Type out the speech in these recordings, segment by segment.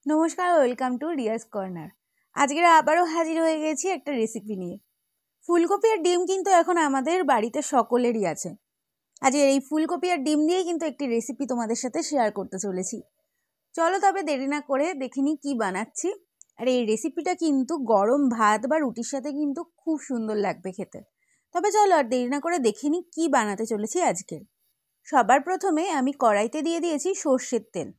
নমস্কার, welcome to Riya's corner. আজকের আবারও হাজির হয়ে গেছি একটা রেসিপি নিয়ে। ফুলকপি আর ডিম কিন্তু এখন আমাদের বাড়িতে সকলেরই আছে। আজকের এই ফুলকপি আর ডিম দিয়েই কিন্তু একটি রেসিপি তোমাদের সাথে শেয়ার করতে চলেছি। চলো তবে দেরি না করে দেখে নিই কী বানাচ্ছি। আর এই রেসিপিটা কিন্তু গরম ভাত বা রুটির সাথে কিন্তু খুব সুন্দর লাগবে খেতে। তবে চলো আর দেরি না করে দেখে নিই কী বানাতে চলেছি আজকে। সবার প্রথমে আমি কড়াইতে দিয়ে দিয়েছি সর্ষের তেল।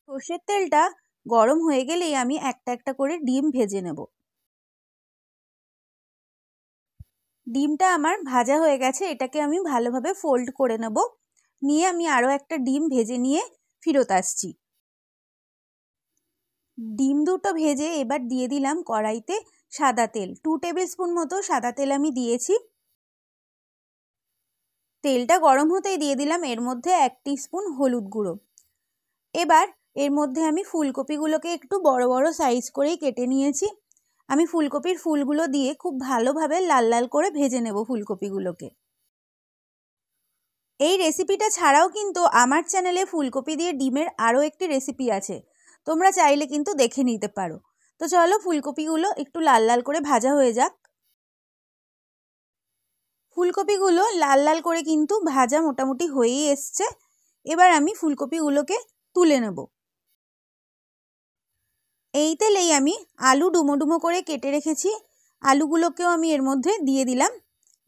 সর্ষের তেলটা গরম হয়ে গেলেই আমি একটা একটা করে ডিম ভেজে নেব। ডিমটা আমার ভাজা হয়ে গেছে, এটাকে আমি ভালোভাবে ফোল্ড করে নেব। নিয়ে আমি আরও একটা ডিম ভেজে নিয়ে ফেরত আসছি। ডিম দুটো ভেজে এবার দিয়ে দিলাম কড়াইতে সাদা তেল। 2 টেবিল স্পুন মতো সাদা তেল আমি দিয়েছি। তেলটা গরম হতেই দিয়ে দিলাম এর মধ্যে 1 টিস্পুন হলুদ গুঁড়ো। এবার এর মধ্যে আমি ফুলকপিগুলোকে একটু বড় বড় সাইজ করেই কেটে নিয়েছি। আমি ফুলকপির ফুলগুলো দিয়ে খুব ভালোভাবে লাল লাল করে ভেজে নেব ফুলকপিগুলোকে। এই রেসিপিটা ছাড়াও কিন্তু আমার চ্যানেলে ফুলকপি দিয়ে ডিমের আরও একটি রেসিপি আছে, তোমরা চাইলে কিন্তু দেখে নিতে পারো। তো চলো ফুলকপিগুলো একটু লাল লাল করে ভাজা হয়ে যাক। ফুলকপিগুলো লাল লাল করে কিন্তু ভাজা মোটামুটি হয়েই এসছে। এবার আমি ফুলকপিগুলোকে তুলে নেব। এই তেলেই আমি আলু ডুমো ডুমো করে কেটে রেখেছি, আলুগুলোকেও আমি এর মধ্যে দিয়ে দিলাম।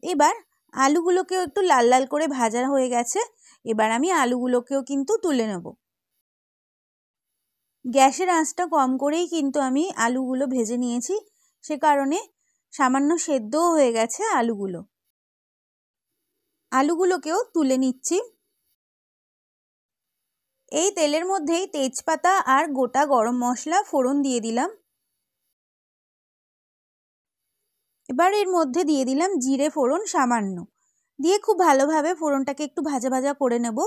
এবার আলুগুলোকেও একটু লাল লাল করে ভাজা হয়ে গেছে। এবার আমি আলুগুলোকেও কিন্তু তুলে নেব। গ্যাসের আঁচটা কম করেই কিন্তু আমি আলুগুলো ভেজে নিয়েছি, সে কারণে সামান্য সেদ্ধও হয়ে গেছে আলুগুলো। আলুগুলোকেও তুলে নিচ্ছি। এই তেলের মধ্যেই তেজপাতা আর গোটা গরম মশলা ফোড়ন দিয়ে দিলাম। এবার এর মধ্যে দিয়ে দিলাম জিরে ফোড়ন সামান্য, দিয়ে খুব ভালোভাবে ফোড়নটাকে একটু ভাজা ভাজা করে নেব।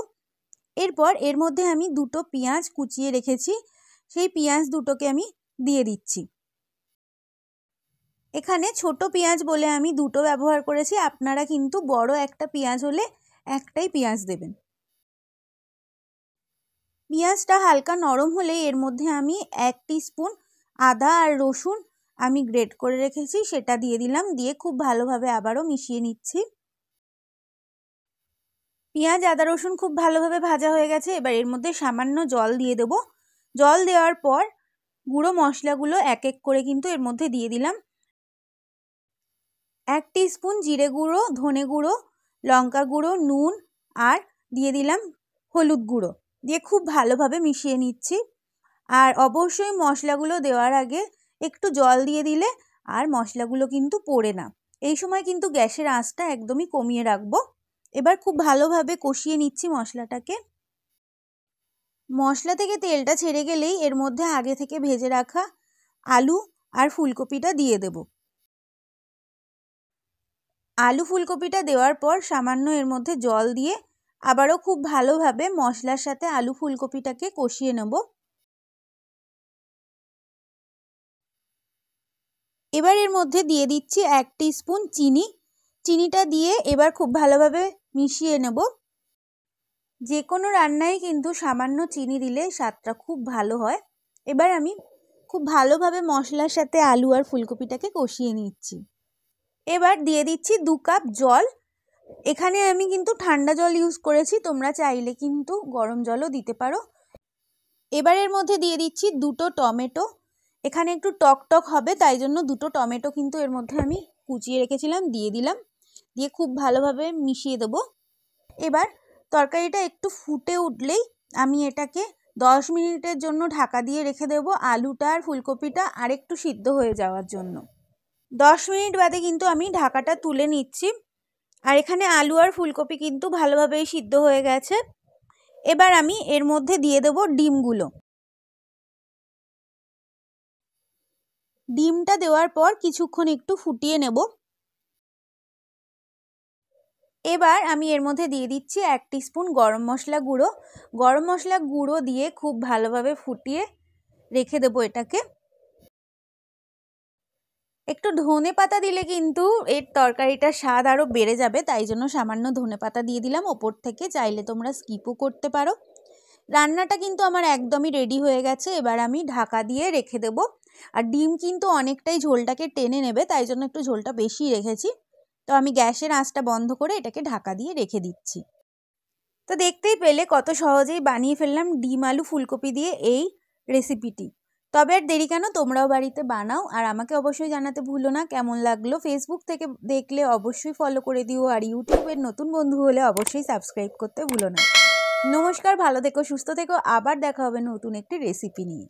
এরপর এর মধ্যে আমি দুটো পেঁয়াজ কুচিয়ে রেখেছি, সেই পেঁয়াজ দুটোকে আমি দিয়ে দিচ্ছি। এখানে ছোট পেঁয়াজ বলে আমি দুটো ব্যবহার করেছি, আপনারা কিন্তু বড় একটা পেঁয়াজ হলে একটাই পেঁয়াজ দেবেন। পেঁয়াজটা হালকা নরম হলে এর মধ্যে আমি 1 টিস্পুন আদা আর রসুন আমি গ্রেট করে রেখেছি সেটা দিয়ে দিলাম। দিয়ে খুব ভালোভাবে আবারও মিশিয়ে নিচ্ছি। পেঁয়াজ আদা রসুন খুব ভালোভাবে ভাজা হয়ে গেছে। এবার এর মধ্যে সামান্য জল দিয়ে দেব। জল দেওয়ার পর গুঁড়ো মশলাগুলো এক এক করে কিন্তু এর মধ্যে দিয়ে দিলাম। 1 টিস্পুন জিরে গুঁড়ো, ধনে গুঁড়ো, লঙ্কা গুঁড়ো, নুন আর দিয়ে দিলাম হলুদ গুঁড়ো, দিয়ে খুব ভালোভাবে মিশিয়ে নিচ্ছি। আর অবশ্যই মশলাগুলো দেওয়ার আগে একটু জল দিয়ে দিলে আর মশলাগুলো কিন্তু পড়ে না। এই সময় কিন্তু গ্যাসের আঁচটা একদমই কমিয়ে রাখবো। এবার খুব ভালোভাবে কষিয়ে নিচ্ছি মশলাটাকে। মশলা থেকে তেলটা ছেড়ে গেলেই এর মধ্যে আগে থেকে ভেজে রাখা আলু আর ফুলকপিটা দিয়ে দেব। আলু ফুলকপিটা দেওয়ার পর সামান্য এর মধ্যে জল দিয়ে আবারও খুব ভালোভাবে মশলার সাথে আলু ফুলকপিটাকে কষিয়ে নেব। এবার এর মধ্যে দিয়ে দিচ্ছি 1 টিস্পুন চিনি। চিনিটা দিয়ে এবার খুব ভালোভাবে মিশিয়ে নেব। যে কোনো রান্নায় কিন্তু সামান্য চিনি দিলে স্বাদটা খুব ভালো হয়। এবার আমি খুব ভালোভাবে মশলার সাথে আলু আর ফুলকপিটাকে কষিয়ে নিচ্ছি। এবার দিয়ে দিচ্ছি 2 কাপ জল। এখানে আমি কিন্তু ঠান্ডা জল ইউজ করেছি, তোমরা চাইলে কিন্তু গরম জলও দিতে পারো। এবার এর মধ্যে দিয়ে দিচ্ছি 2টো টমেটো। এখানে একটু টক টক হবে তাই জন্য 2টো টমেটো কিন্তু এর মধ্যে আমি কুচিয়ে রেখেছিলাম দিয়ে দিলাম। দিয়ে খুব ভালোভাবে মিশিয়ে দেব। এবার তরকারিটা একটু ফুটে উঠলেই আমি এটাকে 10 মিনিটের জন্য ঢাকা দিয়ে রেখে দেব, আলুটা আর ফুলকপিটা আরেকটু সিদ্ধ হয়ে যাওয়ার জন্য। 10 মিনিট বাদে কিন্তু আমি ঢাকাটা তুলে নিচ্ছি। আর এখানে আলু আর ফুলকপি কিন্তু ভালোভাবেই সিদ্ধ হয়ে গেছে। এবার আমি এর মধ্যে দিয়ে দেব ডিমগুলো। ডিমটা দেওয়ার পর কিছুক্ষণ একটু ফুটিয়ে নেব। এবার আমি এর মধ্যে দিয়ে দিচ্ছি 1 টিস্পুন গরম মশলা গুঁড়ো। গরম মশলা গুঁড়ো দিয়ে খুব ভালোভাবে ফুটিয়ে রেখে দেবো এটাকে। একটু ধনে পাতা দিলে কিন্তু এর তরকারিটার স্বাদ আরও বেড়ে যাবে, তাই জন্য সামান্য ধনে পাতা দিয়ে দিলাম ওপর থেকে, চাইলে তোমরা স্কিপও করতে পারো। রান্নাটা কিন্তু আমার একদমই রেডি হয়ে গেছে। এবার আমি ঢাকা দিয়ে রেখে দেব। আর ডিম কিন্তু অনেকটাই ঝোলটাকে টেনে নেবে, তাই জন্য একটু ঝোলটা বেশি রেখেছি। তো আমি গ্যাসের আঁচটা বন্ধ করে এটাকে ঢাকা দিয়ে রেখে দিচ্ছি। তো দেখতেই পেলে কত সহজেই বানিয়ে ফেললাম ডিম আলু ফুলকপি দিয়ে এই রেসিপিটি। তবে আর দেরি কেন, তোমরাও বাড়িতে বানাও। আর আমাকে অবশ্যই জানাতে ভুলো না কেমন লাগলো। ফেসবুক থেকে দেখলে অবশ্যই ফলো করে দিও, আর ইউটিউবের নতুন বন্ধু হলে অবশ্যই সাবস্ক্রাইব করতে ভুলো না। নমস্কার, ভালো থেকো, সুস্থ থেকো। আবার দেখা হবে নতুন একটি রেসিপি নিয়ে।